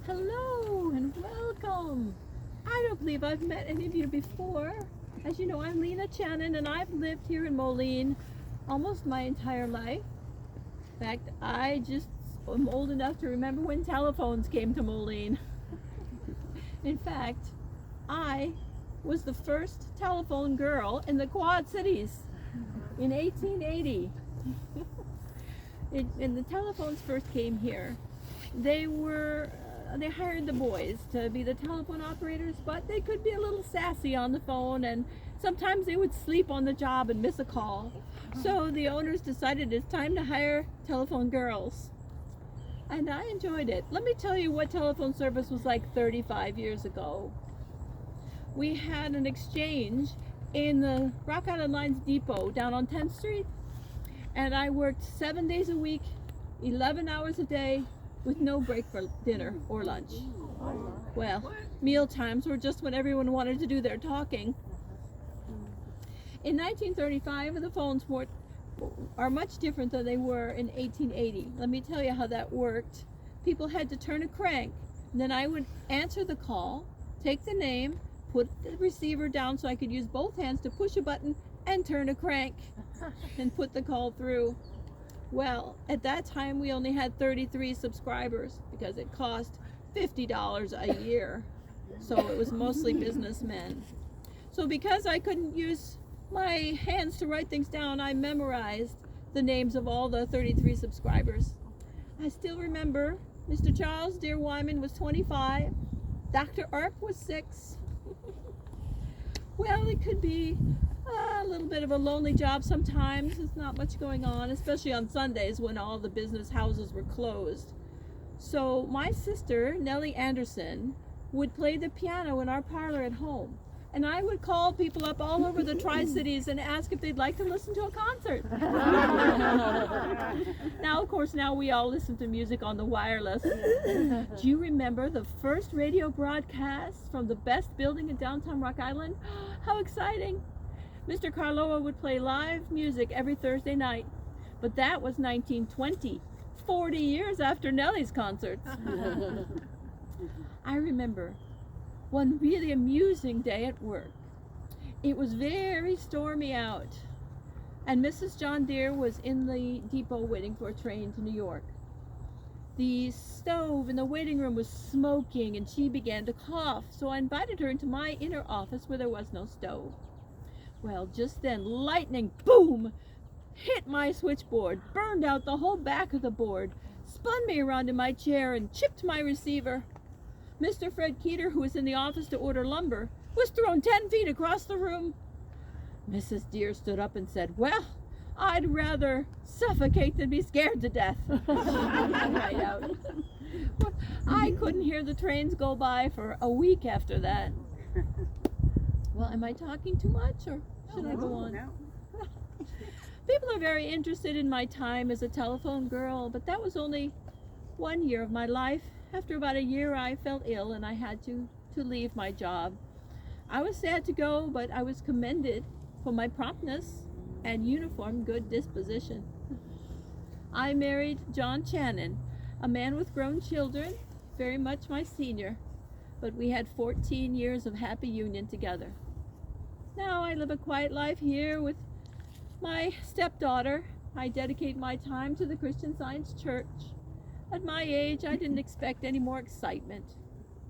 Hello and welcome. I don't believe I've met any of you before. As you know, I'm Lena Channon and I've lived here in Moline almost my entire life. In fact, I just am old enough to remember when telephones came to Moline. In fact, I was the first telephone girl in the Quad Cities in 1880. When the telephones first came here, they hired the boys to be the telephone operators, but they could be a little sassy on the phone, and sometimes they would sleep on the job and miss a call. So the owners decided it's time to hire telephone girls. And I enjoyed it. Let me tell you what telephone service was like 35 years ago. We had an exchange in the Rock Island Lines depot down on 10th Street, and I worked 7 days a week, 11 hours a day, with no break for dinner or lunch. Well, meal times were just when everyone wanted to do their talking. In 1935, the phones are much different than they were in 1880. Let me tell you how that worked. People had to turn a crank, and then I would answer the call, take the name, put the receiver down so I could use both hands to push a button and turn a crank and put the call through. Well, at that time we only had 33 subscribers because it cost $50 a year. So it was mostly businessmen. So because I couldn't use my hands to write things down, I memorized the names of all the 33 subscribers. I still remember Mr. Charles Dear Wyman was 25, Dr. Arp was 6. Well, it could be a little bit of a lonely job sometimes. There's not much going on, especially on Sundays when all the business houses were closed. So my sister, Nellie Anderson, would play the piano in our parlor at home. And I would call people up all over the Tri-Cities and ask if they'd like to listen to a concert. Now, of course, now we all listen to music on the wireless. Do you remember the first radio broadcast from the best building in downtown Rock Island? How exciting! Mr. Carloa would play live music every Thursday night, but that was 1920, 40 years after Nellie's concerts. I remember one really amusing day at work. It was very stormy out, and Mrs. John Deere was in the depot waiting for a train to New York. The stove in the waiting room was smoking, and she began to cough, so I invited her into my inner office where there was no stove. Well, just then, lightning, boom, hit my switchboard, burned out the whole back of the board, spun me around in my chair, and chipped my receiver. Mr. Fred Keeter, who was in the office to order lumber, was thrown 10 feet across the room. Mrs. Deere stood up and said, "Well, I'd rather suffocate than be scared to death." Right out. I couldn't hear the trains go by for a week after that. Well, am I talking too much, or should I go on? No. People are very interested in my time as a telephone girl, but that was only 1 year of my life. After about a year, I fell ill and I had to leave my job. I was sad to go, but I was commended for my promptness and uniform good disposition. I married John Channon, a man with grown children, very much my senior, but we had 14 years of happy union together. Now I live a quiet life here with my stepdaughter. I dedicate my time to the Christian Science Church. At my age, I didn't expect any more excitement.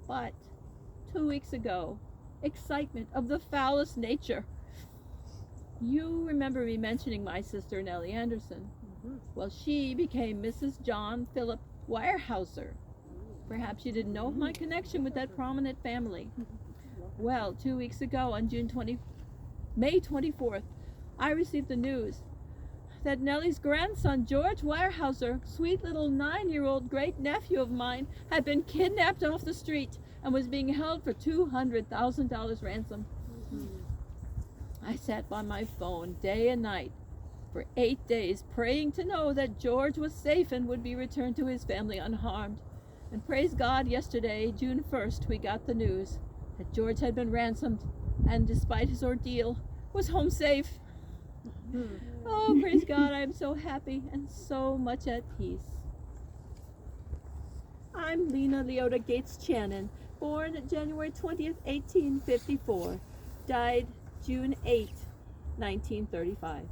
But 2 weeks ago, excitement of the foulest nature. You remember me mentioning my sister, Nellie Anderson. Well, she became Mrs. John Philip Weyerhaeuser. Perhaps you didn't know of my connection with that prominent family. Well, 2 weeks ago, on May 24th, I received the news that Nellie's grandson, George Weyerhaeuser, sweet little 9-year-old great-nephew of mine, had been kidnapped off the street and was being held for $200,000 ransom. I sat by my phone day and night for 8 days, praying to know that George was safe and would be returned to his family unharmed. And praise God, yesterday, June 1st, we got the news that George had been ransomed and, despite his ordeal, was home safe. Oh, praise God, I am so happy and so much at peace. I'm Lena Leoti Gates Channon, born January 20th, 1854, died June 8, 1935.